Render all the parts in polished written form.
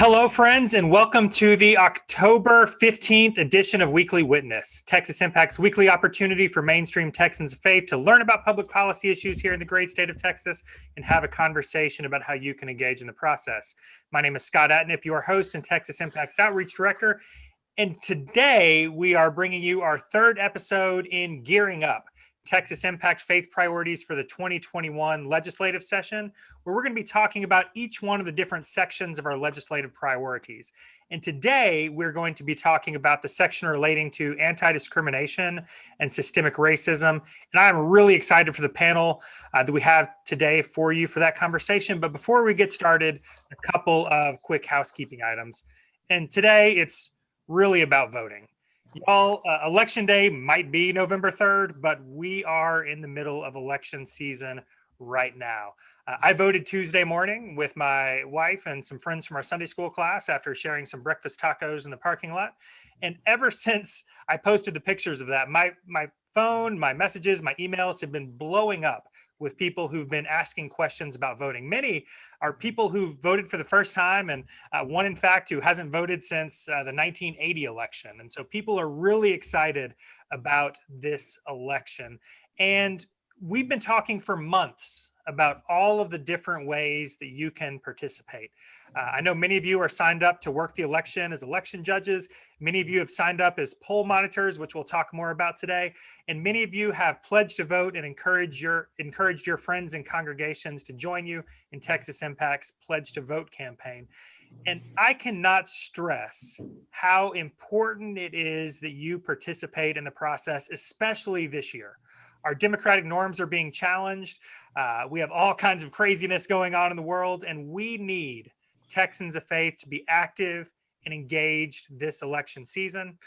Hello, friends, and welcome to the October 15th edition of Weekly Witness, Texas Impact's weekly opportunity for mainstream Texans of faith to learn about public policy issues here in the great state of Texas and have a conversation about how you can engage in the process. My name is Scott Atnip, your host and Texas Impact's Outreach Director, and today we are bringing you our third episode in Gearing Up, Texas Impact Faith Priorities for the 2021 legislative session, where we're going to be talking about each one of the different sections of our legislative priorities. And today we're going to be talking about the section relating to anti-discrimination and systemic racism. And I'm really excited for the panel that we have today for you for that conversation. But before we get started, a couple of quick housekeeping items. And today it's really about voting. Y'all, election day might be November 3rd, but we are in the middle of election season right now. I voted Tuesday morning with my wife and some friends from our Sunday school class after sharing some breakfast tacos in the parking lot. And ever since I posted the pictures of that, my phone, my messages, my emails have been blowing up with people who've been asking questions about voting. Many are people who voted for the first time, and one, in fact, who hasn't voted since the 1980 election. And so people are really excited about this election. And we've been talking for months about all of the different ways that you can participate. I know many of you are signed up to work the election as election judges. Many of you have signed up as poll monitors, which we'll talk more about today. And many of you have pledged to vote and encouraged your friends and congregations to join you in Texas Impact's Pledge to Vote campaign. And I cannot stress how important it is that you participate in the process, especially this year. Our democratic norms are being challenged. We have all kinds of craziness going on in the world, and we need Texans of faith to be active and engaged this election season.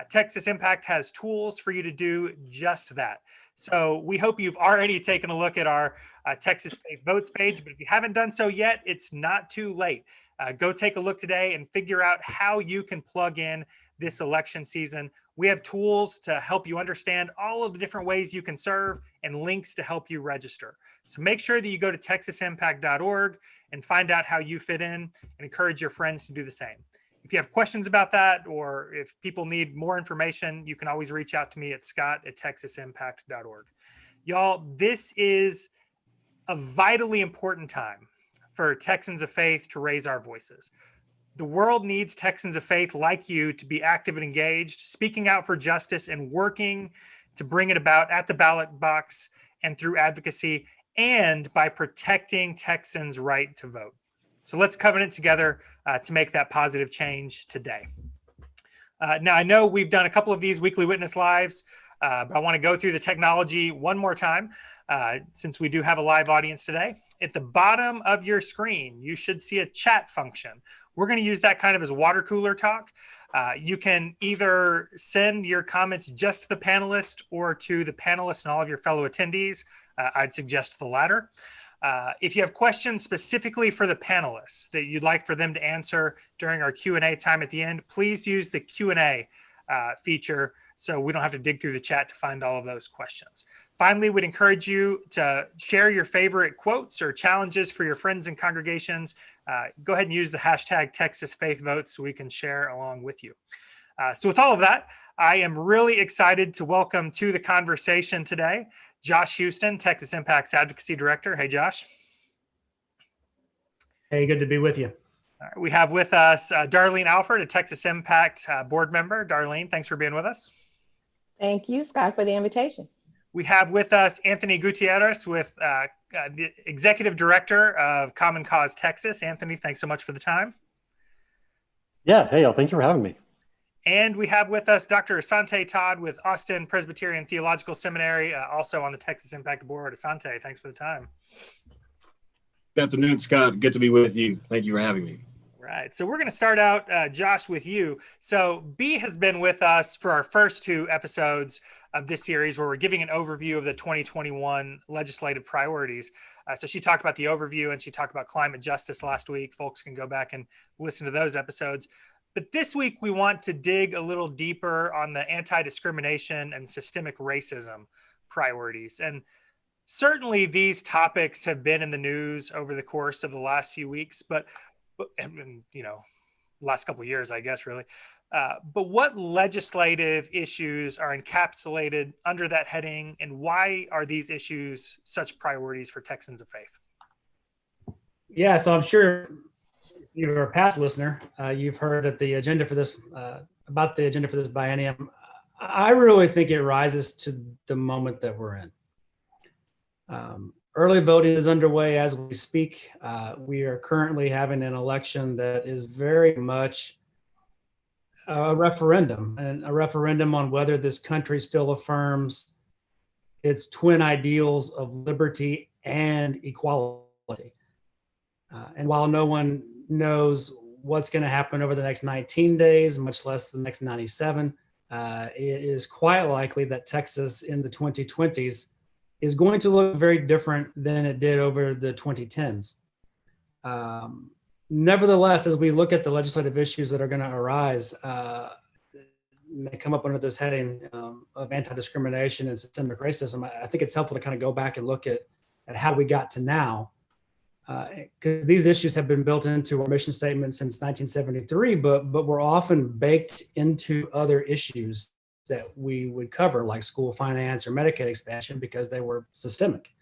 Texas Impact has tools for you to do just that. So we hope you've already taken a look at our Texas Faith Votes page, but if you haven't done so yet, it's not too late. Go take a look today and figure out how you can plug in this election season. We have tools to help you understand all of the different ways you can serve and links to help you register. So make sure that you go to texasimpact.org and find out how you fit in and encourage your friends to do the same. If you have questions about that, or if people need more information, you can always reach out to me at scott@texasimpact.org. Y'all, this is a vitally important time for Texans of faith to raise our voices. The world needs Texans of faith like you to be active and engaged, speaking out for justice and working to bring it about at the ballot box and through advocacy, and by protecting Texans' right to vote. So let's covenant together to make that positive change today. Now, I know we've done a couple of these Weekly Witness Lives, but I want to go through the technology one more time since we do have a live audience today. At the bottom of your screen, you should see a chat function. We're going to use that kind of as water cooler talk. You can either send your comments just to the panelists or to the panelists and all of your fellow attendees. I'd suggest the latter. If you have questions specifically for the panelists that you'd like for them to answer during our Q&A time at the end, please use the Q&A feature so we don't have to dig through the chat to find all of those questions. Finally, we'd encourage you to share your favorite quotes or challenges for your friends and congregations. Go ahead and use the hashtag #TexasFaithVotes so we can share along with you. So with all of that, I am really excited to welcome to the conversation today, Josh Houston, Texas Impact's Advocacy Director. Hey, Josh. Hey, good to be with you. All right, we have with us Darlene Alfred, a Texas Impact board member. Darlene, thanks for being with us. Thank you, Scott, for the invitation. We have with us Anthony Gutierrez, with the Executive Director of Common Cause Texas. Anthony, thanks so much for the time. Yeah, hey, thank you for having me. And we have with us Dr. Asante Todd with Austin Presbyterian Theological Seminary, also on the Texas Impact Board. Asante, thanks for the time. Good afternoon, Scott. Good to be with you. Thank you for having me. Right. So we're going to start out, Josh, with you. So B has been with us for our first two episodes of this series where we're giving an overview of the 2021 legislative priorities. So she talked about the overview and she talked about climate justice last week. Folks can go back and listen to those episodes. But this week, we want to dig a little deeper on the anti-discrimination and systemic racism priorities. And certainly these topics have been in the news over the course of the last few weeks, but you know, last couple of years, I guess, really. But what legislative issues are encapsulated under that heading, and why are these issues such priorities for Texans of faith? Yeah, so I'm sure if you're a past listener, you've heard that the agenda for this, about the agenda for this biennium. I really think it rises to the moment that we're in. Early voting is underway as we speak. We are currently having an election that is very much a referendum, and a referendum on whether this country still affirms its twin ideals of liberty and equality. And while no one knows what's going to happen over the next 19 days, much less the next 97, it is quite likely that Texas in the 2020s is going to look very different than it did over the 2010s. Nevertheless, as we look at the legislative issues that are going to arise, they come up under this heading of anti-discrimination and systemic racism. I think it's helpful to kind of go back and look at how we got to now, because these issues have been built into our mission statement since 1973, but were often baked into other issues that we would cover, like school finance or Medicaid expansion, because they were systemic.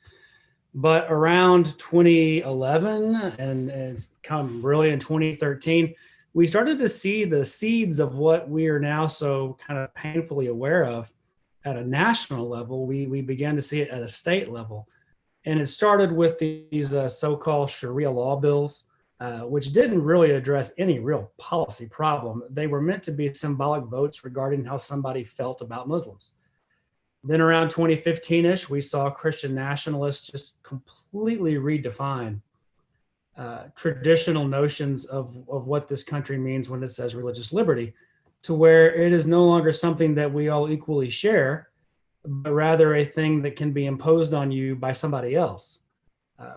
But around 2011, and it's come really in 2013, we started to see the seeds of what we are now so kind of painfully aware of at a national level. We began to see it at a state level. And it started with these so-called Sharia law bills, which didn't really address any real policy problem. They were meant to be symbolic votes regarding how somebody felt about Muslims. Then around 2015-ish, we saw Christian nationalists just completely redefine traditional notions of what this country means when it says religious liberty, to where it is no longer something that we all equally share, but rather a thing that can be imposed on you by somebody else,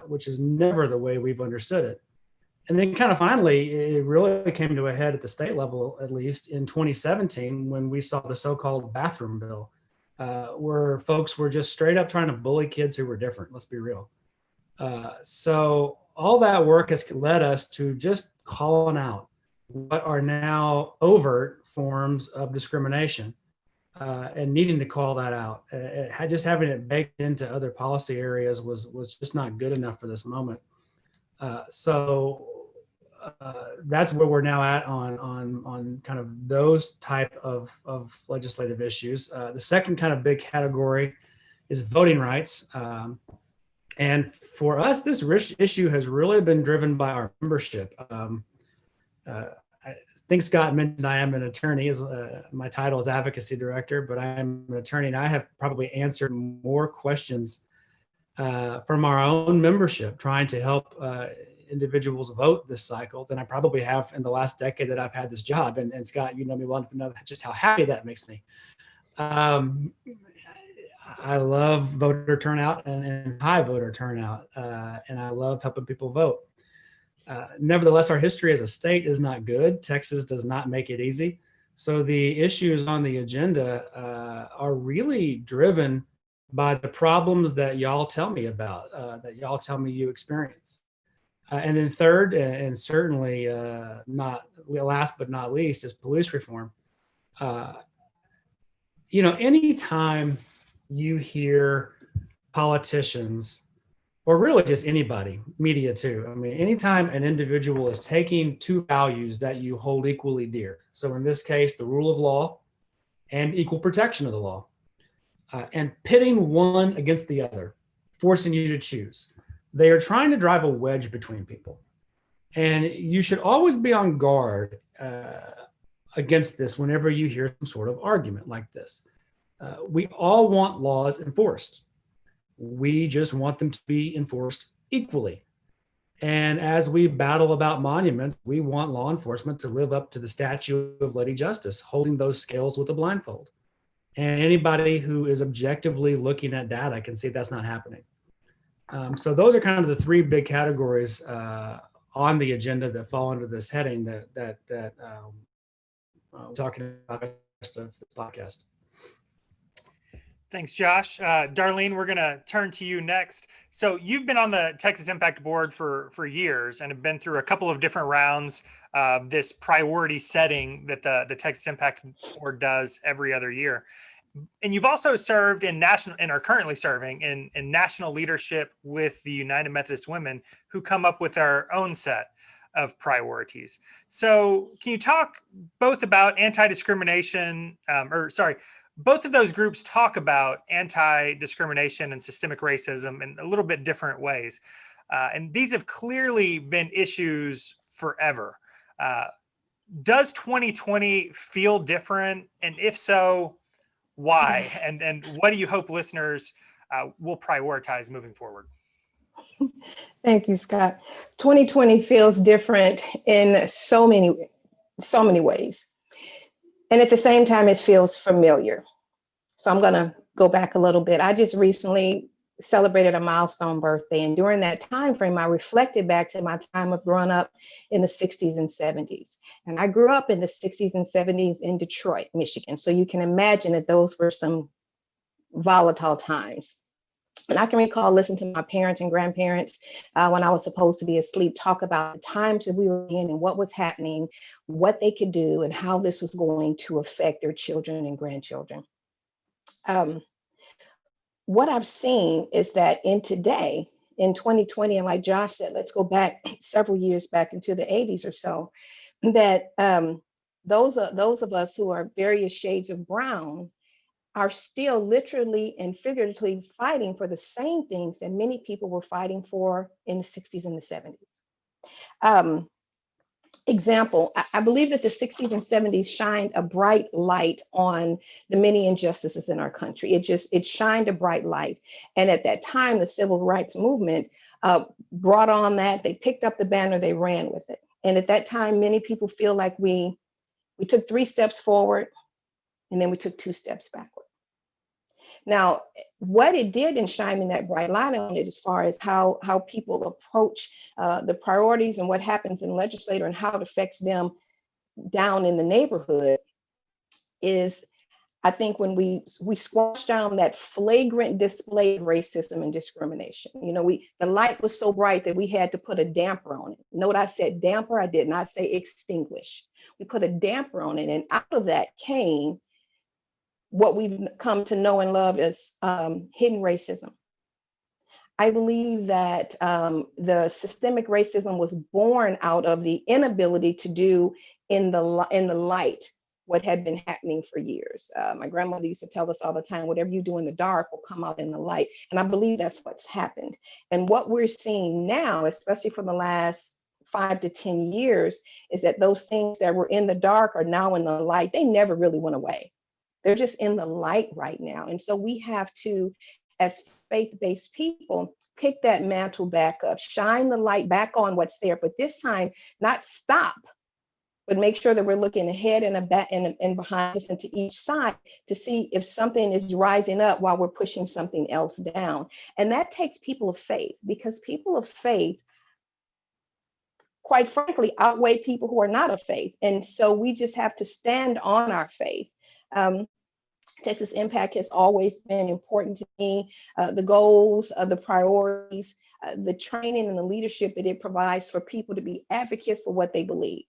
which is never the way we've understood it. And then kind of finally, it really came to a head at the state level, at least in 2017, when we saw the so-called bathroom bill, where folks were just straight up trying to bully kids who were different. Let's be real. So all that work has led us to just calling out what are now overt forms of discrimination, and needing to call that out. Just having it baked into other policy areas was just not good enough for this moment. So that's where we're now at on kind of those type of legislative issues. The second kind of big category is voting rights. And for us, this issue has really been driven by our membership. I think Scott mentioned I am an attorney. My title is Advocacy Director, but I am an attorney, and I have probably answered more questions from our own membership trying to help individuals vote this cycle than I probably have in the last decade that I've had this job. And Scott, you know me well enough to know just how happy that makes me. I love voter turnout and high voter turnout, and I love helping people vote. Nevertheless, our history as a state is not good. Texas does not make it easy. So the issues on the agenda are really driven by the problems that y'all tell me about, that y'all tell me you experience. And then third, and certainly not last but not least, is police reform. Anytime you hear politicians, or really just anybody, media too, I mean, anytime an individual is taking two values that you hold equally dear, so in this case, the rule of law and equal protection of the law, and pitting one against the other, forcing you to choose, they are trying to drive a wedge between people. And you should always be on guard against this whenever you hear some sort of argument like this. We all want laws enforced. We just want them to be enforced equally. And as we battle about monuments, we want law enforcement to live up to the statue of Lady Justice, holding those scales with a blindfold. And anybody who is objectively looking at data can see that's not happening. So those are kind of the three big categories on the agenda that fall under this heading that we're talking about the rest of the podcast. Thanks, Josh. Darlene, we're going to turn to you next. So you've been on the Texas Impact Board for years and have been through a couple of different rounds of this priority setting that the Texas Impact Board does every other year. And you've also served in national and are currently serving in national leadership with the United Methodist Women, who come up with our own set of priorities. So can you talk both about anti-discrimination, both of those groups talk about anti-discrimination and systemic racism in a little bit different ways. And these have clearly been issues forever. Does 2020 feel different? And if so, why? And what do you hope listeners will prioritize moving forward? Thank you, Scott. 2020 feels different in so many ways. And at the same time, it feels familiar. So I'm going to go back a little bit. I just recently celebrated a milestone birthday. And during that time frame, I reflected back to my time of growing up in the 60s and 70s. And I grew up in the 60s and 70s in Detroit, Michigan. So you can imagine that those were some volatile times. And I can recall listening to my parents and grandparents when I was supposed to be asleep, talk about the times that we were in and what was happening, what they could do, and how this was going to affect their children and grandchildren. What I've seen is that in 2020, and like Josh said, let's go back several years back into the 80s or so, that those of us who are various shades of brown are still literally and figuratively fighting for the same things that many people were fighting for in the 60s and the 70s. Example, I believe that the 60s and 70s shined a bright light on the many injustices in our country. It shined a bright light. And at that time, the civil rights movement brought on that. They picked up the banner, they ran with it. And at that time, many people feel like we took 3 steps forward and then we took 2 steps backward. Now, what it did in shining that bright light on it, as far as how people approach the priorities and what happens in the legislature and how it affects them down in the neighborhood, is I think when we squash down that flagrant display of racism and discrimination. You know, the light was so bright that we had to put a damper on it. Note I said damper, I did not say extinguish. We put a damper on it, and out of that came what we've come to know and love as hidden racism. I believe that the systemic racism was born out of the inability to do in the light what had been happening for years. My grandmother used to tell us all the time, whatever you do in the dark will come out in the light. And I believe that's what's happened. And what we're seeing now, especially for the last 5 to 10 years, is that those things that were in the dark are now in the light. They never really went away. They're just in the light right now. And so we have to, as faith-based people, pick that mantle back up, shine the light back on what's there, but this time not stop, but make sure that we're looking ahead and behind us and to each side to see if something is rising up while we're pushing something else down. And that takes people of faith, because people of faith, quite frankly, outweigh people who are not of faith. And so we just have to stand on our faith. Texas Impact has always been important to me. The goals, the priorities, the training and the leadership that it provides for people to be advocates for what they believe.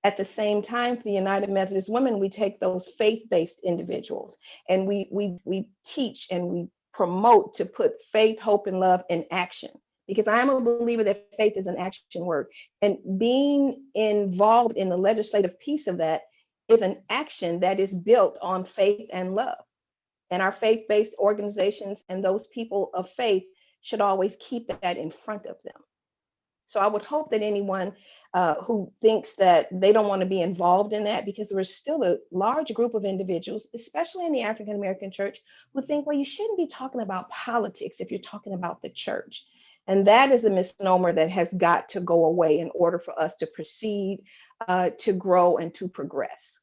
At the same time, for the United Methodist Women, we take those faith-based individuals and we teach and we promote to put faith, hope, and love in action. Because I am a believer that faith is an action word. And being involved in the legislative piece of that is an action that is built on faith and love. And our faith-based organizations and those people of faith should always keep that in front of them. So I would hope that anyone who thinks that they don't want to be involved in that, because there is still a large group of individuals, especially in the African American church, who think, well, you shouldn't be talking about politics if you're talking about the church. And that is a misnomer that has got to go away in order for us to proceed, to grow, and to progress.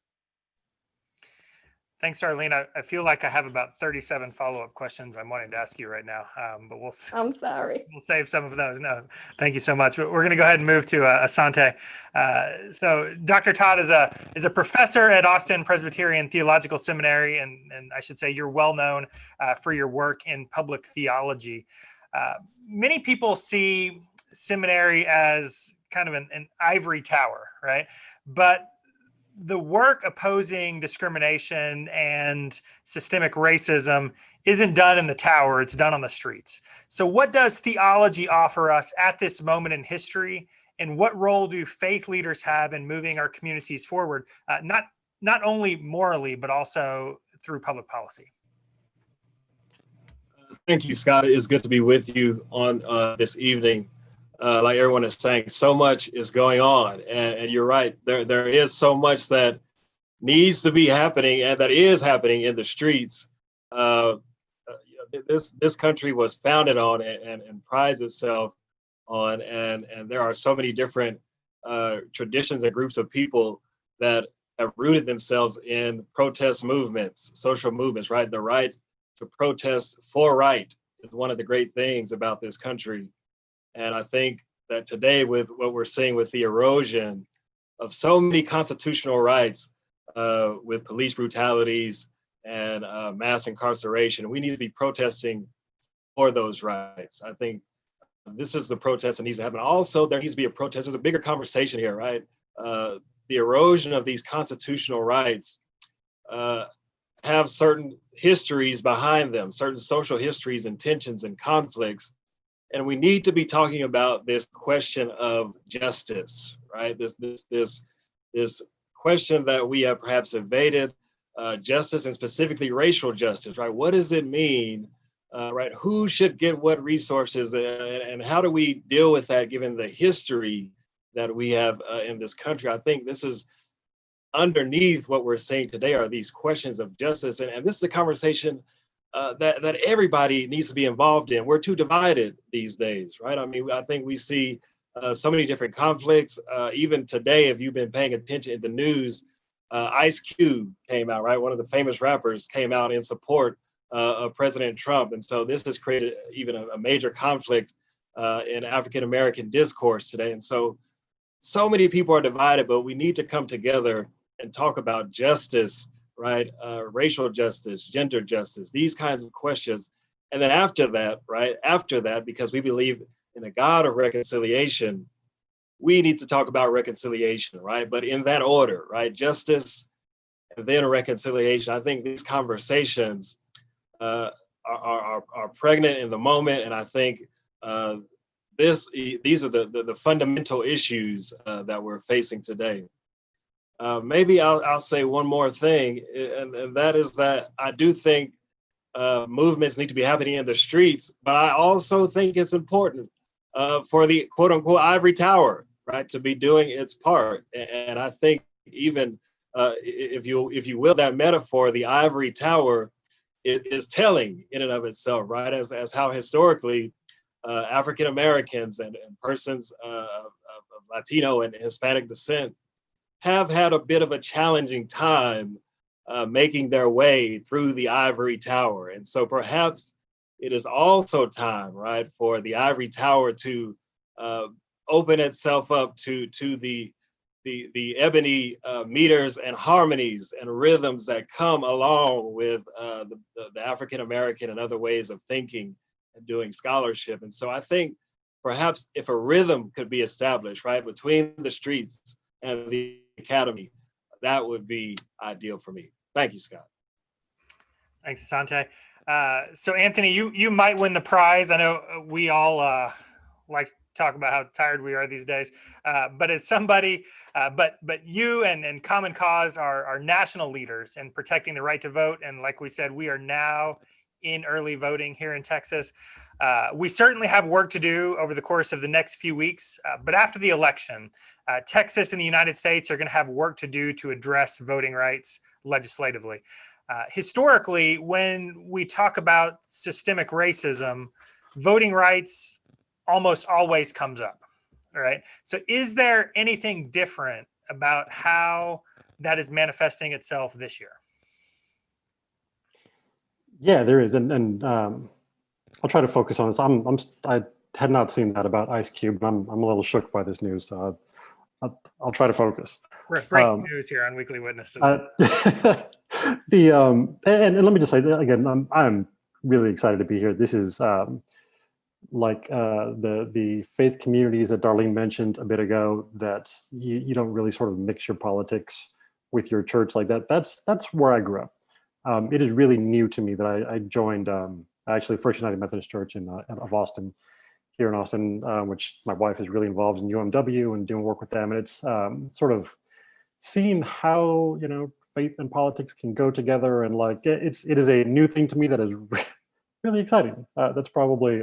Thanks, Darlene. I feel like I have about 37 follow-up questions I'm wanting to ask you right now, but I'm sorry. we'll save some of those. No, thank you so much. But we're going to go ahead and move to Asante. So Dr. Todd is a professor at Austin Presbyterian Theological Seminary, and I should say you're well known for your work in public theology. Many people see seminary as kind of an ivory tower, right? But the work opposing discrimination and systemic racism isn't done in the tower, it's done on the streets. So what does theology offer us at this moment in history? And what role do faith leaders have in moving our communities forward, not only morally, but also through public policy? Thank you, Scott. It's good to be with you on this evening. Like everyone is saying, so much is going on, and you're right. There is so much that needs to be happening and that is happening in the streets. This country was founded on and prides itself on, and there are so many different traditions and groups of people that have rooted themselves in protest movements, social movements, right? The right to protest for right is one of the great things about this country. And I think that today, with what we're seeing with the erosion of so many constitutional rights, with police brutalities and mass incarceration, we need to be protesting for those rights. I think this is the protest that needs to happen. Also, there needs to be a protest. There's a bigger conversation here, right? The erosion of these constitutional rights have certain histories behind them, certain social histories and tensions and conflicts. And we need to be talking about this question of justice, right? This question that we have perhaps evaded, justice, and specifically racial justice, right? What does it mean, right? Who should get what resources, and how do we deal with that given the history that we have in this country? I think this is underneath what we're saying today are these questions of justice, and this is a conversation that everybody needs to be involved in. We're too divided these days, right? I mean, I think we see so many different conflicts. Even today, if you've been paying attention in the news, Ice Cube came out, right? One of the famous rappers came out in support of President Trump. And so this has created even a major conflict in African-American discourse today. And so many people are divided, but we need to come together and talk about justice, right? Racial justice, gender justice, these kinds of questions. And then after that, right? After that, because we believe in a God of reconciliation, we need to talk about reconciliation, right? But in that order, right? Justice and then reconciliation. I think these conversations are pregnant in the moment. And I think these are the fundamental issues that we're facing today. Maybe I'll say one more thing, and that is that I do think movements need to be happening in the streets, but I also think it's important for the quote unquote ivory tower, right, to be doing its part. And I think even if you will, that metaphor, the ivory tower is telling in and of itself, right, as how historically African Americans and persons of Latino and Hispanic descent have had a bit of a challenging time making their way through the ivory tower. And so perhaps it is also time, right, for the ivory tower to open itself up to the ebony meters and harmonies and rhythms that come along with the African American and other ways of thinking and doing scholarship. And so I think perhaps if a rhythm could be established, right, between the streets and the academy, that would be ideal for me. Thank you, Scott. Thanks, Asante. So Anthony, you might win the prize. I know we all like to talk about how tired we are these days, but as somebody, but you and Common Cause are national leaders in protecting the right to vote. And like we said, we are now in early voting here in Texas. We certainly have work to do over the course of the next few weeks, but after the election, Texas and the United States are going to have work to do to address voting rights legislatively. Historically, when we talk about systemic racism, voting rights almost always comes up, right? So is there anything different about how that is manifesting itself this year? Yeah, there is, and I'll try to focus on this. I had not seen that about Ice Cube, and I'm a little shook by this news. So I'll try to focus. Breaking news here on Weekly Witness today. And let me just say that again, I'm really excited to be here. This is like the faith communities that Darlene mentioned a bit ago, that you don't really sort of mix your politics with your church like that. That's where I grew up. It is really new to me that I joined actually First United Methodist Church of Austin, here in Austin, which my wife is really involved in UMW and doing work with them. And it's sort of seeing how, faith and politics can go together. And like, it is a new thing to me that is really exciting. That's probably,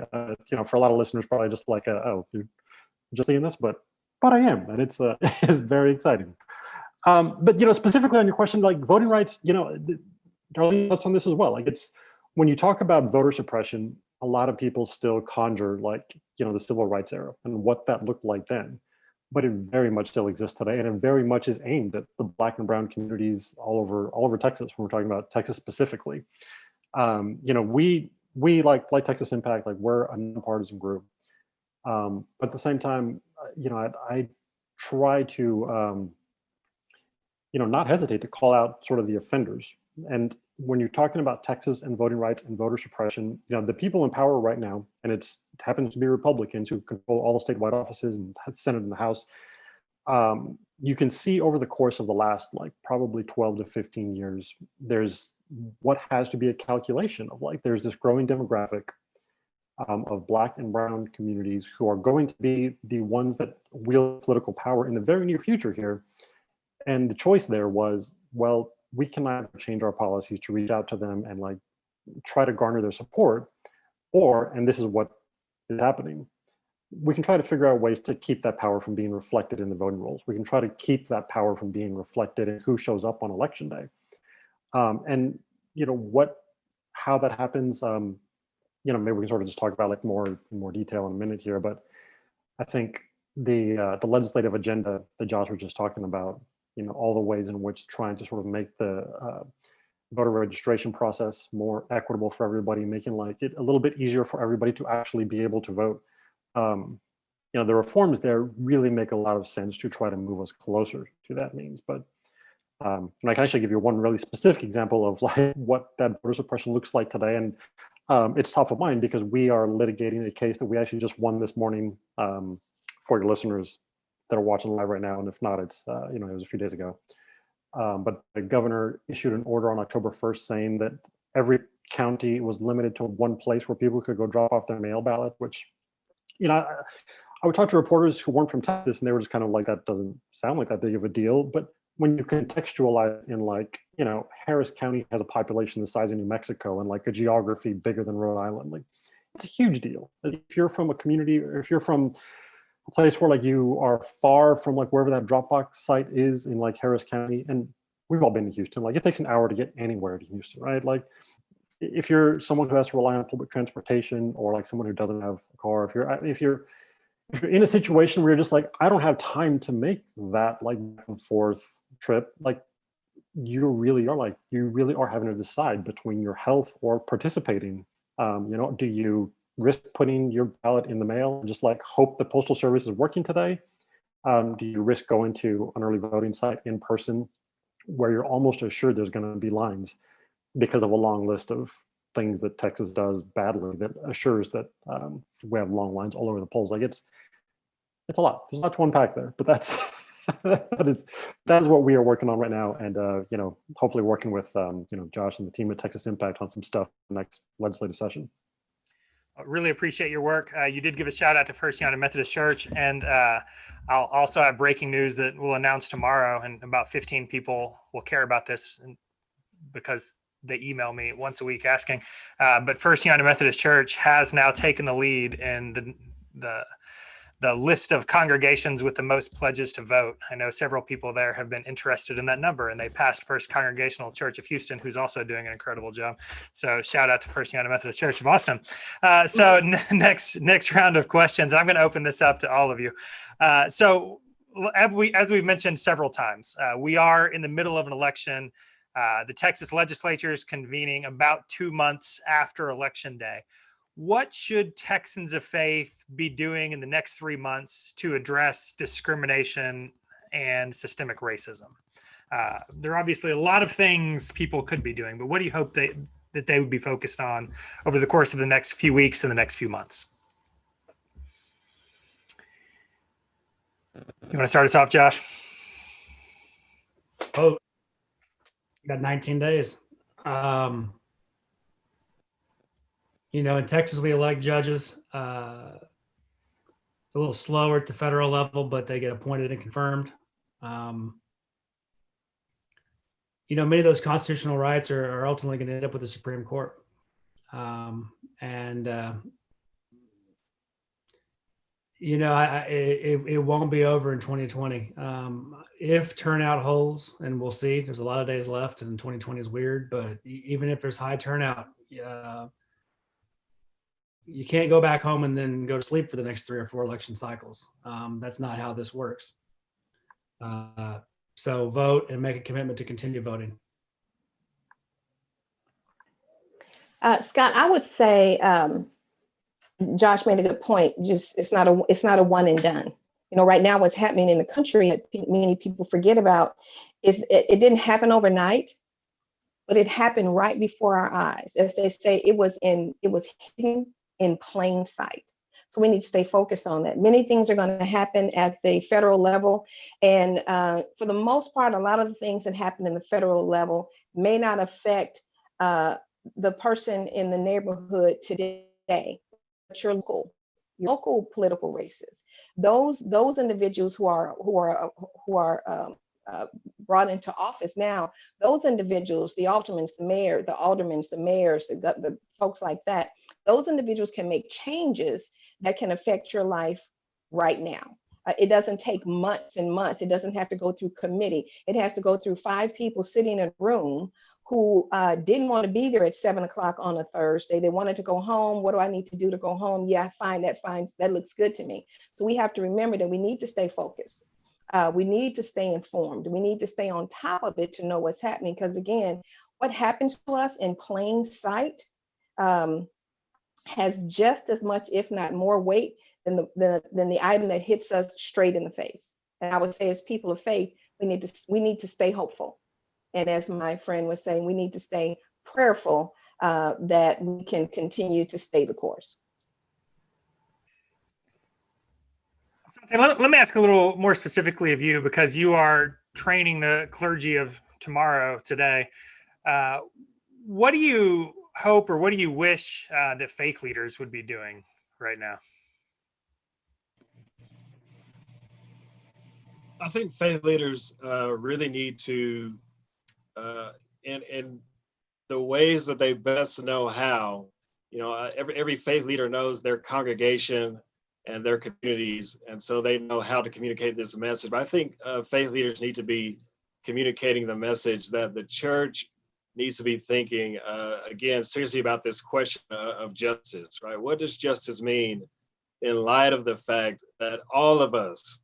for a lot of listeners, probably just like, oh, you're just seeing this, but I am. And it's it's very exciting. But, specifically on your question, like voting rights, Darlene touched on this as well. Like it's, when you talk about voter suppression, a lot of people still conjure like, the civil rights era and what that looked like then. But it very much still exists today, and it very much is aimed at the Black and brown communities all over Texas. When we're talking about Texas specifically, we like Texas Impact, like we're a nonpartisan group, but at the same time, I try to not hesitate to call out sort of the offenders. And when you're talking about Texas and voting rights and voter suppression, the people in power right now, and it happens to be Republicans who control all the statewide offices and the Senate and the House, you can see over the course of the last like probably 12 to 15 years, there's what has to be a calculation of like, there's this growing demographic of Black and brown communities who are going to be the ones that wield political power in the very near future here. And the choice there was, well, we can either change our policies to reach out to them and like try to garner their support, or, and this is what is happening, we can try to figure out ways to keep that power from being reflected in the voting rolls. We can try to keep that power from being reflected in who shows up on election day. And how that happens, maybe we can sort of just talk about like in more detail in a minute here, but I think the legislative agenda that Josh was just talking about, all the ways in which trying to sort of make the voter registration process more equitable for everybody, making like it a little bit easier for everybody to actually be able to vote. The reforms there really make a lot of sense to try to move us closer to that means. But and I can actually give you one really specific example of like what that voter suppression looks like today. And it's top of mind because we are litigating a case that we actually just won this morning for your listeners that are watching live right now. And if not, it's, it was a few days ago. But the governor issued an order on October 1st saying that every county was limited to one place where people could go drop off their mail ballot, which, I would talk to reporters who weren't from Texas and they were just kind of like, that doesn't sound like that big of a deal. But when you contextualize in like, Harris County has a population the size of New Mexico and like a geography bigger than Rhode Island, like it's a huge deal. If you're from a community, or if you're from a place where like you are far from like wherever that Dropbox site is in like Harris County, and we've all been to Houston, like it takes an hour to get anywhere to Houston, right? Like if you're someone who has to rely on public transportation, or like someone who doesn't have a car, if you're in a situation where you're just like, I don't have time to make that like back and forth trip, like you really are having to decide between your health or participating. Do you risk putting your ballot in the mail and just like hope the postal service is working today? Do you risk going to an early voting site in person where you're almost assured there's going to be lines because of a long list of things that Texas does badly that assures that we have long lines all over the polls? Like it's a lot. There's a lot to unpack there, but that's that is what we are working on right now, and hopefully working with Josh and the team at Texas Impact on some stuff next legislative session. I really appreciate your work. You did give a shout out to First United Methodist Church, and I'll also have breaking news that we'll announce tomorrow, and about 15 people will care about this because they email me once a week asking. But First United Methodist Church has now taken the lead in the list of congregations with the most pledges to vote. I know several people there have been interested in that number, and they passed First Congregational Church of Houston, who's also doing an incredible job. So shout out to First United Methodist Church of Austin. Next round of questions. I'm going to open this up to all of you. So as we've mentioned several times, we are in the middle of an election. The Texas legislature is convening about 2 months after Election Day. What should Texans of faith be doing in the next 3 months to address discrimination and systemic racism? There are obviously a lot of things people could be doing, but what do you hope that they would be focused on over the course of the next few weeks and the next few months? You want to start us off, Josh? Oh, you got 19 days. In Texas, we elect judges. It's a little slower at the federal level, but they get appointed and confirmed. Many of those constitutional rights are ultimately going to end up with the Supreme Court. It won't be over in 2020. If turnout holds, and we'll see, there's a lot of days left, and 2020 is weird, but even if there's high turnout, you can't go back home and then go to sleep for the next 3 or 4 election cycles. That's not how this works. So vote and make a commitment to continue voting. Scott, I would say Josh made a good point. Just it's not a one and done. Right now what's happening in the country that many people forget about is it didn't happen overnight, but it happened right before our eyes. As they say, it was hidden in plain sight. So we need to stay focused on that. Many things are going to happen at the federal level. And for the most part, a lot of the things that happen in the federal level may not affect the person in the neighborhood today, but your local political races. Those individuals who are brought into office now, those individuals, the aldermen, the mayors, the folks like that, those individuals can make changes that can affect your life right now. It doesn't take months and months. It doesn't have to go through committee. It has to go through 5 people sitting in a room who didn't want to be there at 7 o'clock on a Thursday. They wanted to go home. What do I need to do to go home? Yeah, fine. That looks good to me. So we have to remember that we need to stay focused. We need to stay informed. We need to stay on top of it to know what's happening. Because again, what happens to us in plain sight has just as much, if not more weight than the item that hits us straight in the face. And I would say, as people of faith, we need to stay hopeful. And as my friend was saying, we need to stay prayerful that we can continue to stay the course. Let me ask a little more specifically of you, because you are training the clergy of tomorrow today. What do you hope, or what do you wish that faith leaders would be doing right now? I think faith leaders really need to, in the ways that they best know how, every faith leader knows their congregation and their communities, and so they know how to communicate this message. But I think faith leaders need to be communicating the message that the church needs to be thinking, again, seriously about this question of justice, right? What does justice mean in light of the fact that all of us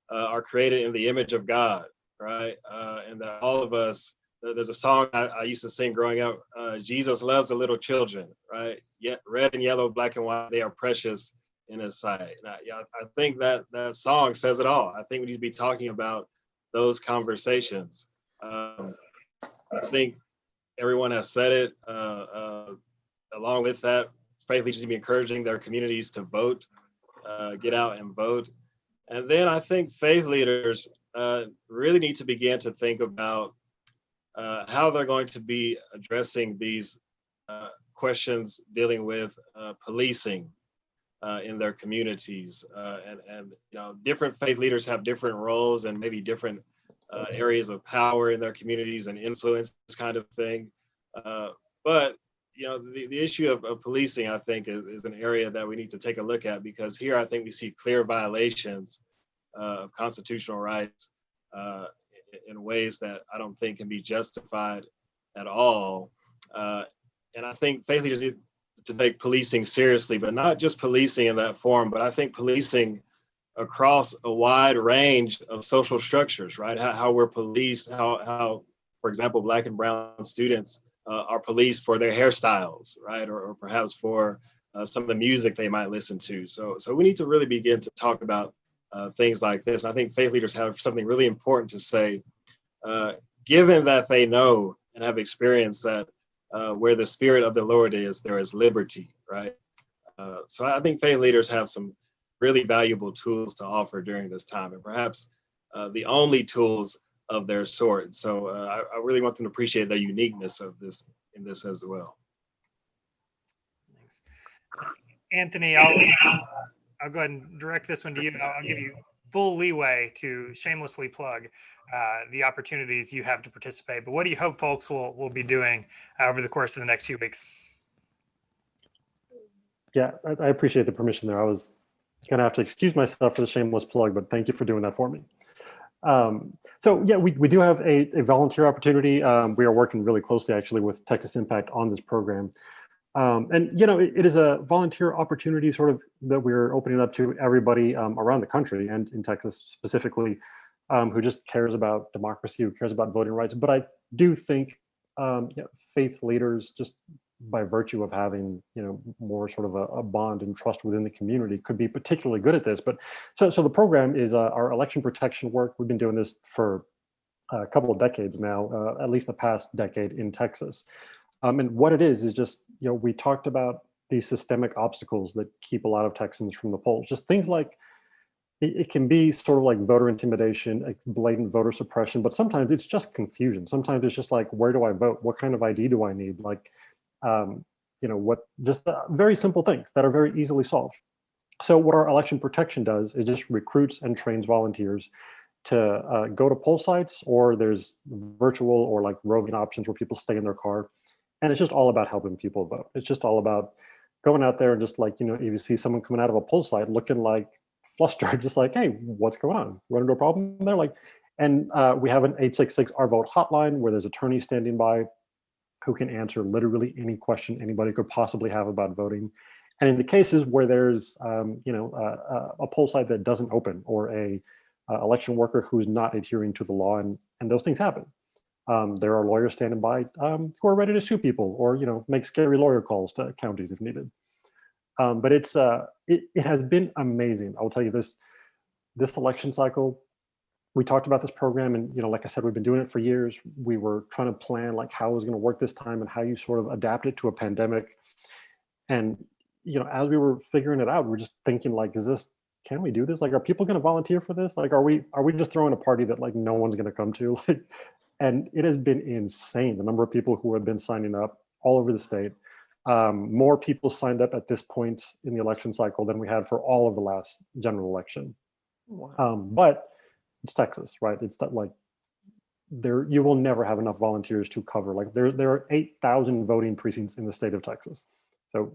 are created in the image of God, right? And that all of us, there's a song I used to sing growing up, Jesus loves the little children, right? Yet red and yellow, black and white, they are precious in his sight. And I think that song says it all. I think we need to be talking about those conversations. I think everyone has said it. Along with that, faith leaders need to be encouraging their communities to vote, get out and vote. And then I think faith leaders really need to begin to think about how they're going to be addressing these questions dealing with policing in their communities. And different faith leaders have different roles and maybe different areas of power in their communities and influence, this kind of thing. But the issue of policing, I think, is an area that we need to take a look at, because here I think we see clear violations of constitutional rights in ways that I don't think can be justified at all. And I think faith leaders need to take policing seriously, but not just policing in that form, but I think policing across a wide range of social structures, right? How we're policed, how for example, Black and brown students are policed for their hairstyles, right? Or perhaps for some of the music they might listen to. So we need to really begin to talk about things like this. And I think faith leaders have something really important to say, given that they know and have experienced that where the Spirit of the Lord is, there is liberty, right? So I think faith leaders have some really valuable tools to offer during this time, and perhaps the only tools of their sort. So I really want them to appreciate the uniqueness of this in this as well. Thanks. Anthony, I'll go ahead and direct this one to you. I'll give you full leeway to shamelessly plug the opportunities you have to participate. But what do you hope folks will be doing over the course of the next few weeks? Yeah, I appreciate the permission there. I was going to have to excuse myself for the shameless plug, but thank you for doing that for me. So yeah, we do have a volunteer opportunity. We are working really closely actually with Texas Impact on this program. And you know, it is a volunteer opportunity sort of that we're opening up to everybody around the country and in Texas specifically, who just cares about democracy, who cares about voting rights. But I do think faith leaders, just by virtue of having, you know, more sort of a bond and trust within the community, could be particularly good at this. But so the program is our election protection work. We've been doing this for a couple of decades now, at least the past decade in Texas. And what it is just, you know, we talked about these systemic obstacles that keep a lot of Texans from the polls. Just things like it can be sort of like voter intimidation, like blatant voter suppression, but sometimes it's just confusion. Sometimes it's just like, where do I vote? What kind of ID do I need? Like, you know, just very simple things that are very easily solved. So what our election protection does is just recruits and trains volunteers to go to poll sites, or there's virtual or like roving options where people stay in their car. And it's just all about helping people vote. It's just all about going out there and just like, you know, if you see someone coming out of a poll site looking like flustered, just like, hey, what's going on? Run into a problem? They're like, and we have an 866 Our Vote hotline where there's attorneys standing by who can answer literally any question anybody could possibly have about voting. And in the cases where there's, you know, a poll site that doesn't open, or a election worker who's not adhering to the law, and those things happen. There are lawyers standing by who are ready to sue people, or, you know, make scary lawyer calls to counties if needed. But it has been amazing. I will tell you this election cycle. We talked about this program, and, you know, like I said, we've been doing it for years. We were trying to plan like how it was going to work this time and how you sort of adapt it to a pandemic. And, you know, as we were figuring it out, we're just thinking like, can we do this? Like, are people going to volunteer for this? Like, are we just throwing a party that like no one's going to come to? Like, and it has been insane, the number of people who have been signing up all over the state. More people signed up at this point in the election cycle than we had for all of the last general election. Wow. But it's Texas, right? It's not like you will never have enough volunteers to cover. Like there are 8,000 voting precincts in the state of Texas. So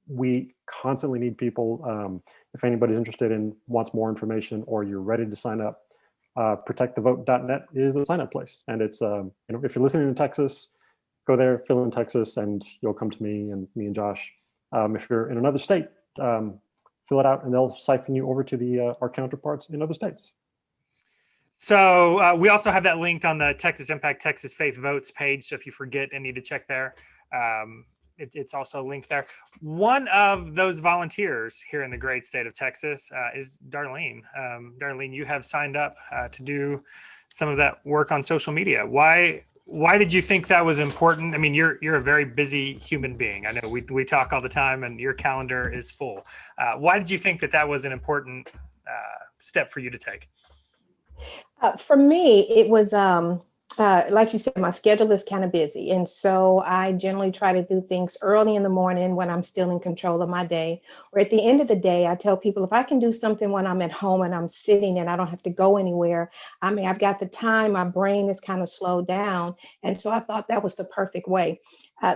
we constantly need people. If anybody's interested in, wants more information, or you're ready to sign up, protectthevote.net is the sign up place. And it's, you know, if you're listening in Texas, go there, fill in Texas, and you'll come to me and Josh. If you're in another state, fill it out, and they'll siphon you over to our counterparts in other states. So we also have that linked on the Texas Impact Texas Faith Votes page. So if you forget and need to check there, it's also linked there. One of those volunteers here in the great state of Texas is Darlene. Darlene, you have signed up to do some of that work on social media. Why did you think that was important? I mean, you're a very busy human being. I know we talk all the time, and your calendar is full. Why did you think that was an important step for you to take? For me, it was, like you said, my schedule is kind of busy. And so I generally try to do things early in the morning when I'm still in control of my day. Or at the end of the day, I tell people, if I can do something when I'm at home and I'm sitting and I don't have to go anywhere, I mean, I've got the time, my brain is kind of slowed down. And so I thought that was the perfect way.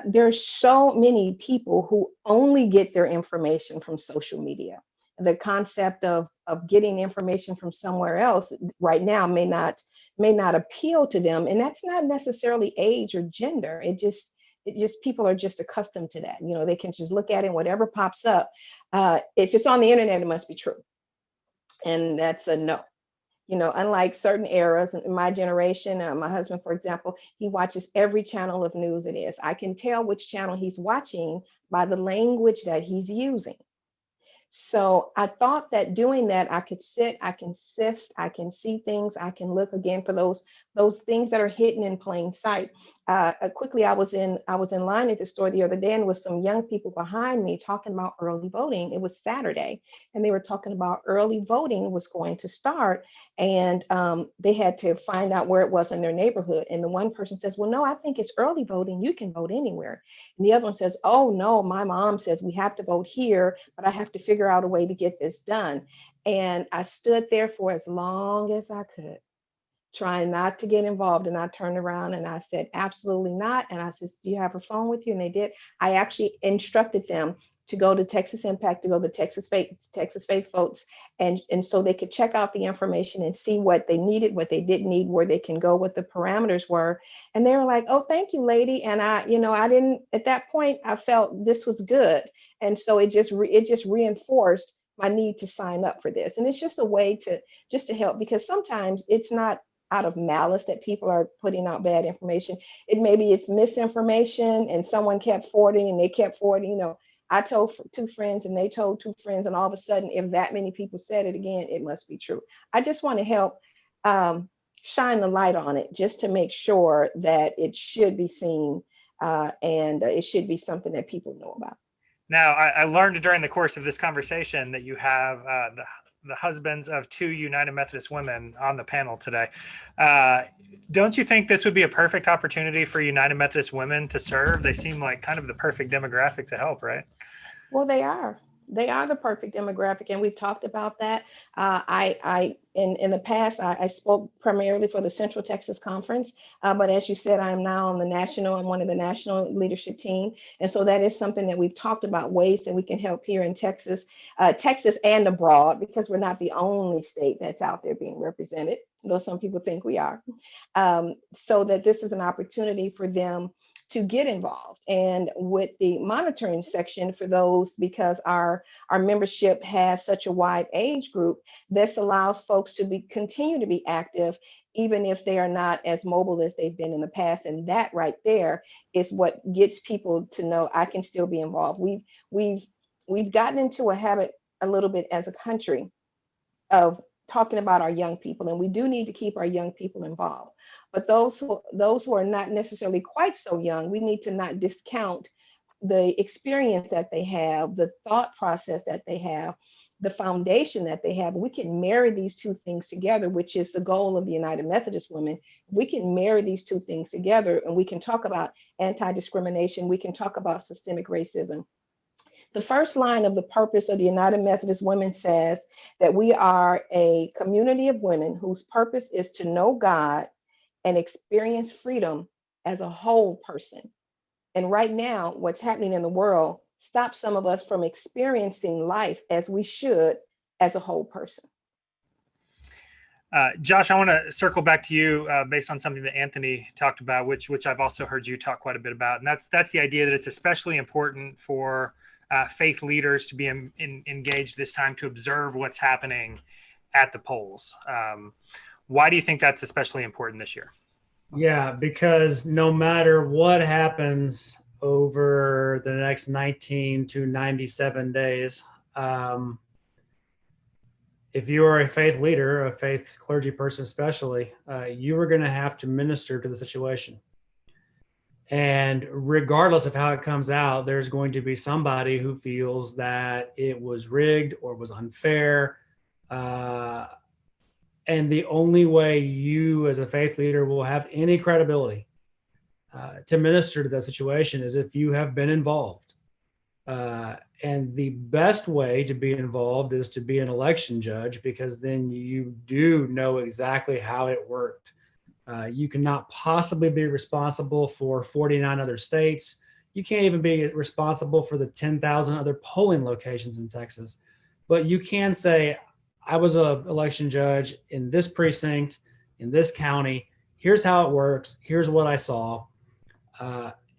There's so many people who only get their information from social media. The concept of getting information from somewhere else right now may not appeal to them. And that's not necessarily age or gender. It just people are just accustomed to that. You know, they can just look at it and whatever pops up. If it's on the internet, it must be true. And that's a no. You know, unlike certain eras in my generation, my husband, for example, he watches every channel of news it is. I can tell which channel he's watching by the language that he's using. So I thought that doing that, I could sit, I can sift, I can see things, I can look again for those things that are hidden in plain sight. Quickly, I was in line at the store the other day, and with some young people behind me talking about early voting. It was Saturday, and they were talking about early voting was going to start, and they had to find out where it was in their neighborhood. And the one person says, "Well, no, I think it's early voting. You can vote anywhere." And the other one says, "Oh no, my mom says we have to vote here, but I have to figure out a way to get this done." And I stood there for as long as I could, trying not to get involved. And I turned around and I said, "Absolutely not." And I said, "Do you have a phone with you?" And they did. I actually instructed them to go to Texas Impact, to go to Texas Faith Votes, and so they could check out the information and see what they needed, what they didn't need, where they can go, what the parameters were. And they were like, "Oh, thank you, lady." And I didn't, at that point, I felt this was good. And so it just reinforced my need to sign up for this. And it's just a way to help, because sometimes it's not out of malice that people are putting out bad information. Maybe it's misinformation, and someone kept forwarding and they kept forwarding. I told two friends and they told two friends, and all of a sudden, if that many people said it again, it must be true. I just want to help shine the light on it, just to make sure that it should be seen, and it should be something that people know about. Now, I learned during the course of this conversation that you have the husbands of two United Methodist women on the panel today. Don't you think this would be a perfect opportunity for United Methodist women to serve? They seem like kind of the perfect demographic to help, right? Well, they are. They are the perfect demographic, and we've talked about that. In the past, I spoke primarily for the Central Texas Conference, but as you said, I am now on I'm one of the national leadership team, and so that is something that we've talked about, ways that we can help here in Texas, Texas and abroad, because we're not the only state that's out there being represented, though some people think we are. So that this is an opportunity for them to get involved. And with the monitoring section for those, because our membership has such a wide age group, this allows folks to continue to be active, even if they are not as mobile as they've been in the past. And that right there is what gets people to know I can still be involved. We've gotten into a habit a little bit as a country of talking about our young people, and we do need to keep our young people involved. But those who are not necessarily quite so young, we need to not discount the experience that they have, the thought process that they have, the foundation that they have. We can marry these two things together, which is the goal of the United Methodist Women. We can marry these two things together, and we can talk about anti-discrimination. We can talk about systemic racism. The first line of the purpose of the United Methodist Women says that we are a community of women whose purpose is to know God and experience freedom as a whole person. And right now, what's happening in the world stops some of us from experiencing life as we should as a whole person. Josh, I want to circle back to you based on something that Anthony talked about, which I've also heard you talk quite a bit about. And that's the idea that it's especially important for faith leaders to be engaged this time, to observe what's happening at the polls. Why do you think that's especially important this year? Yeah, because no matter what happens over the next 19 to 97 days, if you are a faith leader, a faith clergy person especially, you are going to have to minister to the situation. And regardless of how it comes out, there's going to be somebody who feels that it was rigged or was unfair. And the only way you as a faith leader will have any credibility to minister to that situation is if you have been involved. And the best way to be involved is to be an election judge, because then you do know exactly how it worked. You cannot possibly be responsible for 49 other states. You can't even be responsible for the 10,000 other polling locations in Texas. But you can say, I was an election judge in this precinct, in this county. Here's how it works. Here's what I saw.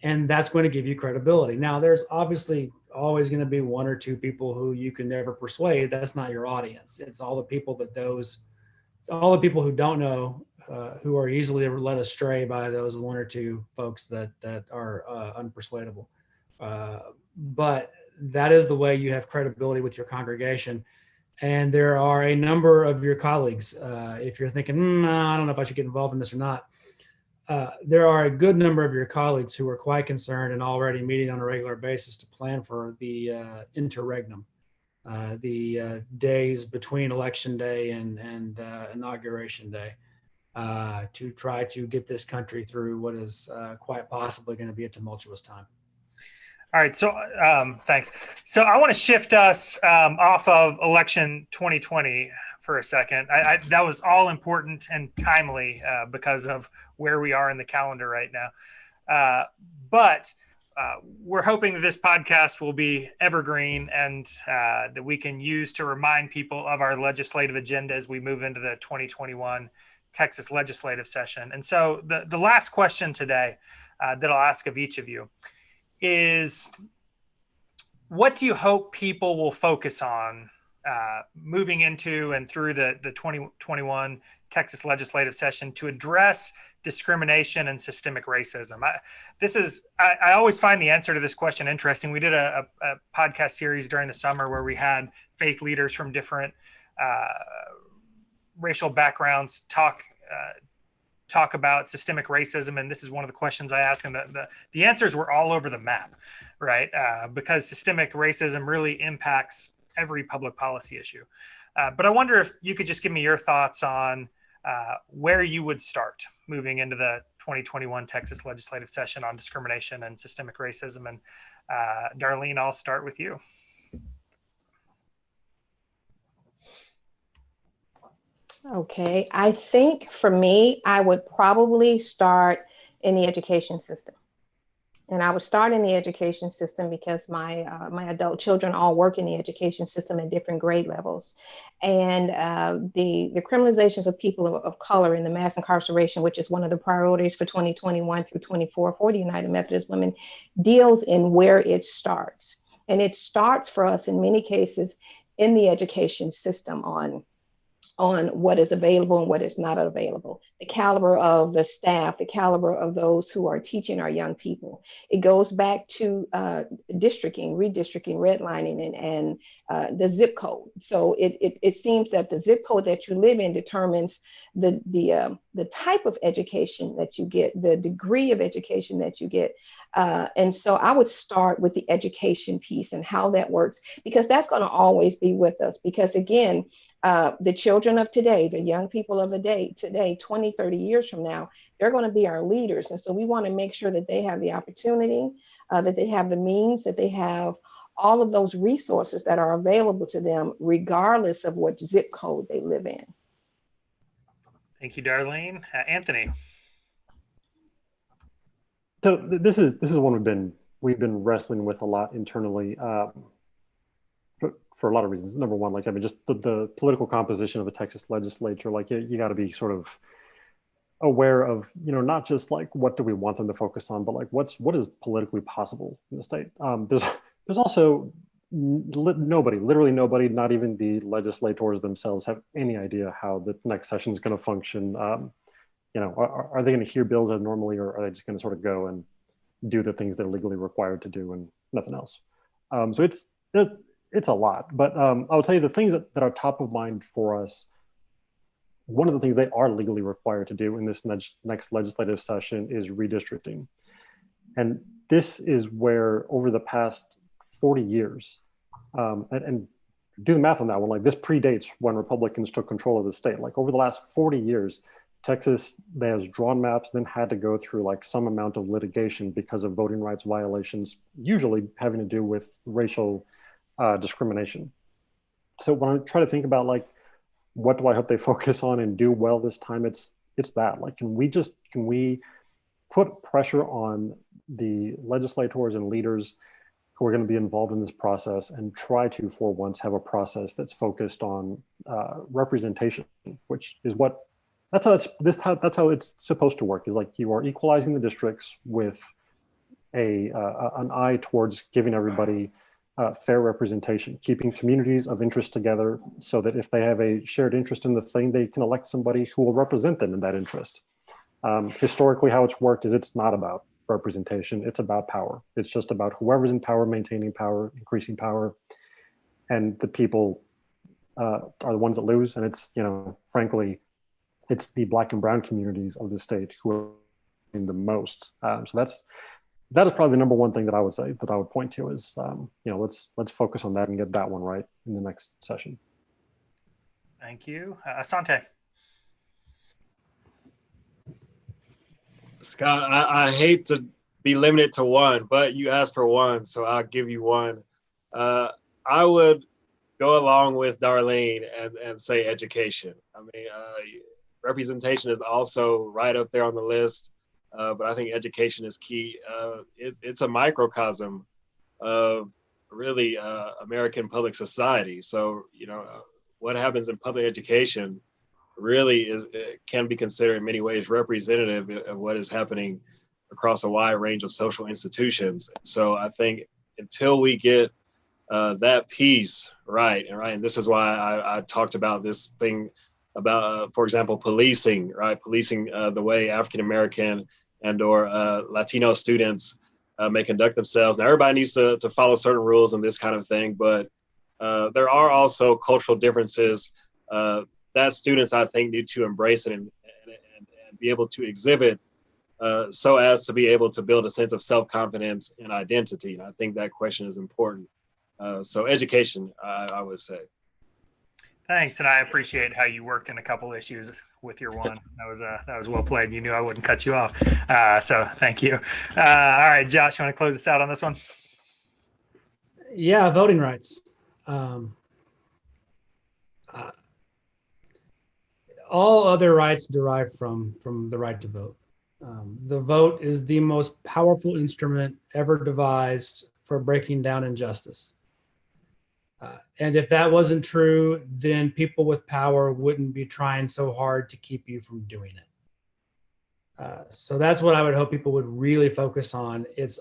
And that's going to give you credibility. Now, there's obviously always going to be one or two people who you can never persuade. That's not your audience. It's all the people that those It's all the people who don't know, who are easily led astray by those one or two folks that are unpersuadable. But that is the way you have credibility with your congregation. And there are a number of your colleagues, if you're thinking, I don't know if I should get involved in this or not, there are a good number of your colleagues who are quite concerned and already meeting on a regular basis to plan for the interregnum, the days between election day and inauguration day, to try to get this country through what is quite possibly going to be a tumultuous time. All right, so thanks. So I want to shift us off of election 2020 for a second. That was all important and timely because of where we are in the calendar right now. But we're hoping that this podcast will be evergreen and that we can use to remind people of our legislative agenda as we move into the 2021 Texas legislative session. And so the last question today that I'll ask of each of you is, what do you hope people will focus on moving into and through the 2021 Texas legislative session to address discrimination and systemic racism? I always find the answer to this question interesting. We did a podcast series during the summer where we had faith leaders from different racial backgrounds talk about systemic racism, and this is one of the questions I ask, and the answers were all over the map, right? Because systemic racism really impacts every public policy issue. But I wonder if you could just give me your thoughts on where you would start moving into the 2021 Texas legislative session on discrimination and systemic racism. And Darlene, I'll start with you. Okay, I think for me, I would probably start in the education system. And I would start in the education system because my adult children all work in the education system at different grade levels. And the criminalizations of people of color in the mass incarceration, which is one of the priorities for 2021 through 24 for the United Methodist Women, deals in where it starts. And it starts for us in many cases in the education system on what is available and what is not available, the caliber of the staff, the caliber of those who are teaching our young people. It goes back to districting, redistricting, redlining, and the zip code. So it seems that the zip code that you live in determines the type of education that you get, the degree of education that you get. And so I would start with the education piece and how that works, because that's going to always be with us. Because again, the children of today, the young people of the day today, 20, 30 years from now, they're going to be our leaders. And so we want to make sure that they have the opportunity, that they have the means, that they have all of those resources that are available to them, regardless of what zip code they live in. Thank you, Darlene. Anthony. So this is one we've been wrestling with a lot internally for a lot of reasons. Number one, just the political composition of the Texas legislature. You got to be sort of aware of, not just what do we want them to focus on, but what is politically possible in the state. There's also literally nobody, not even the legislators themselves, have any idea how the next session is going to function. Are they going to hear bills as normally, or are they just going to sort of go and do the things they're legally required to do and nothing else? So it's a lot, but I'll tell you the things that are top of mind for us. One of the things they are legally required to do in this next legislative session is redistricting. And this is where over the past 40 years, and do the math on that one, this predates when Republicans took control of the state. Over the last 40 years, Texas has drawn maps, then had to go through some amount of litigation because of voting rights violations, usually having to do with racial discrimination. So when I try to think about what do I hope they focus on and do well this time, it's that. Can we put pressure on the legislators and leaders who are going to be involved in this process and try to, for once, have a process that's focused on representation, which is that's how it's supposed to work. Is you are equalizing the districts with an eye towards giving everybody fair representation, keeping communities of interest together so that if they have a shared interest in the thing, they can elect somebody who will represent them in that interest. Historically, how it's worked is it's not about representation, it's about power. It's just about whoever's in power, maintaining power, increasing power, and the people are the ones that lose. And it's, frankly, it's the Black and brown communities of the state who are in the most. So that is probably the number one thing that I would say, that I would point to is, let's focus on that and get that one right in the next session. Thank you. Asante. Scott, I hate to be limited to one, but you asked for one, so I'll give you one. I would go along with Darlene and say education. I mean, representation is also right up there on the list. But I think education is key. It's a microcosm of really American public society. So, what happens in public education really can be considered in many ways representative of what is happening across a wide range of social institutions. So I think until we get that piece right, and this is why I talked about this thing about, for example, policing, right? Policing the way African-American and or Latino students may conduct themselves. Now, everybody needs to follow certain rules and this kind of thing, but there are also cultural differences that students, I think, need to embrace and be able to exhibit so as to be able to build a sense of self-confidence and identity. And I think that question is important. So education, I would say. Thanks, and I appreciate how you worked in a couple issues with your one. That was well played. You knew I wouldn't cut you off, so thank you. All right, Josh, you want to close us out on this one? Yeah, voting rights. All other rights derive from the right to vote. The vote is the most powerful instrument ever devised for breaking down injustice. And if that wasn't true, then people with power wouldn't be trying so hard to keep you from doing it. So that's what I would hope people would really focus on. It's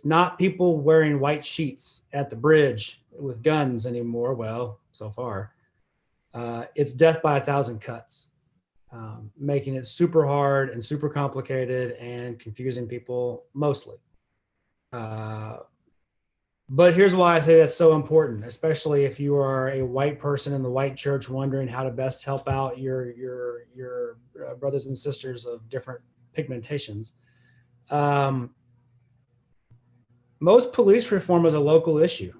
not people wearing white sheets at the bridge with guns anymore. Well, so far. It's death by 1,000 cuts, making it super hard and super complicated and confusing people mostly. But here's why I say that's so important, especially if you are a white person in the white church wondering how to best help out your brothers and sisters of different pigmentations. Most police reform is a local issue.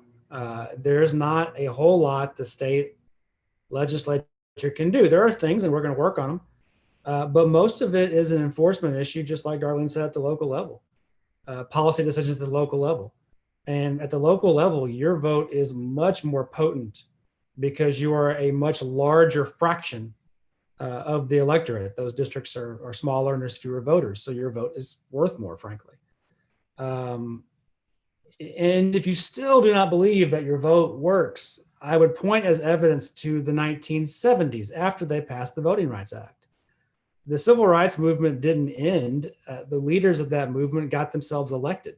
There's not a whole lot the state legislature can do. There are things, and we're going to work on them, but most of it is an enforcement issue, just like Darlene said, at the local level. Policy decisions at the local level. And at the local level, your vote is much more potent because you are a much larger fraction of the electorate. Those districts are smaller and there's fewer voters, so your vote is worth more, frankly. And if you still do not believe that your vote works, I would point as evidence to the 1970s after they passed the Voting Rights Act. The civil rights movement didn't end. The leaders of that movement got themselves elected.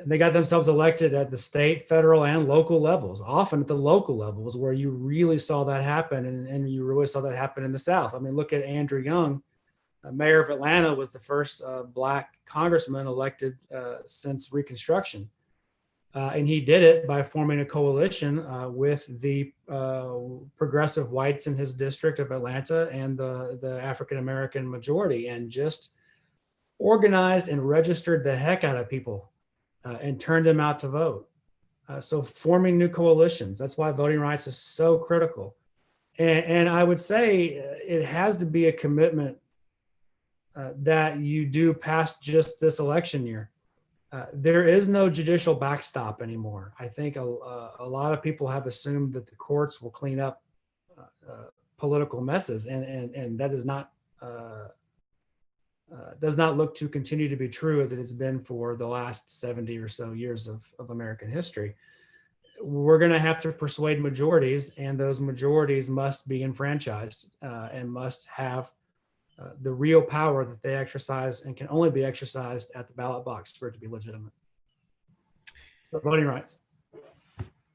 They got themselves elected at the state, federal, and local levels. Often at the local levels where you really saw that happen, and you really saw that happen in the South. I mean, look at Andrew Young, mayor of Atlanta, was the first Black congressman elected since Reconstruction. And he did it by forming a coalition with the progressive whites in his district of Atlanta and the African-American majority, and just organized and registered the heck out of people and turned them out to vote. So forming new coalitions, that's why voting rights is so critical. And I would say it has to be a commitment that you do past just this election year. There is no judicial backstop anymore. I think a lot of people have assumed that the courts will clean up political messes, and that is not does not look to continue to be true as it has been for the last 70 or so years of American history. We're going to have to persuade majorities, and those majorities must be enfranchised and must have the real power that they exercise and can only be exercised at the ballot box for it to be legitimate. for voting rights.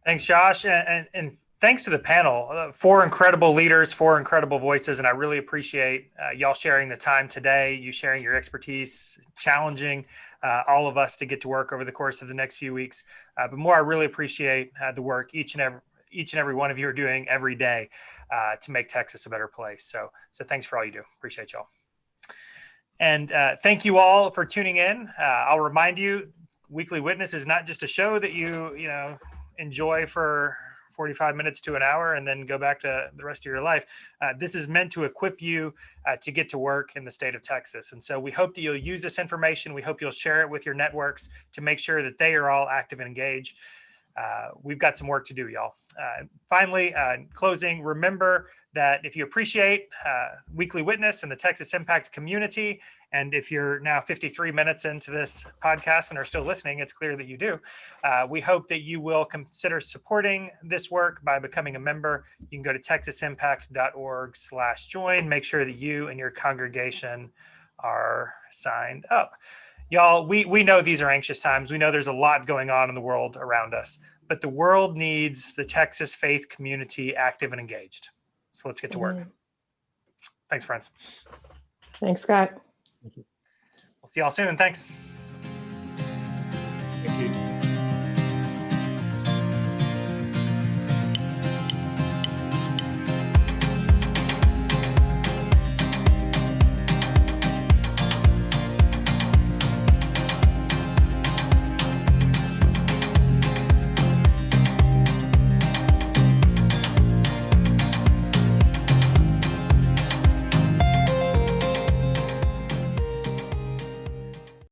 Thanks, Josh. And thanks to the panel, 4 incredible leaders, 4 incredible voices. And I really appreciate y'all sharing the time today, you sharing your expertise, challenging all of us to get to work over the course of the next few weeks. But more, I really appreciate the work each and every one of you are doing every day to make Texas a better place. So thanks for all you do. Appreciate y'all. And thank you all for tuning in. I'll remind you, Weekly Witness is not just a show that you enjoy for 45 minutes to an hour and then go back to the rest of your life. This is meant to equip you to get to work in the state of Texas. And so we hope that you'll use this information. We hope you'll share it with your networks to make sure that they are all active and engaged. We've got some work to do, y'all. Finally, in closing, remember that if you appreciate Weekly Witness and the Texas Impact community, and if you're now 53 minutes into this podcast and are still listening, it's clear that you do. We hope that you will consider supporting this work by becoming a member. You can go to texasimpact.org/join. Make sure that you and your congregation are signed up. Y'all, we know these are anxious times. We know there's a lot going on in the world around us, but the world needs the Texas faith community active and engaged. So let's get to work. Thanks, friends. Thanks, Scott. Thank you. We'll see y'all soon. Thanks. Thank you.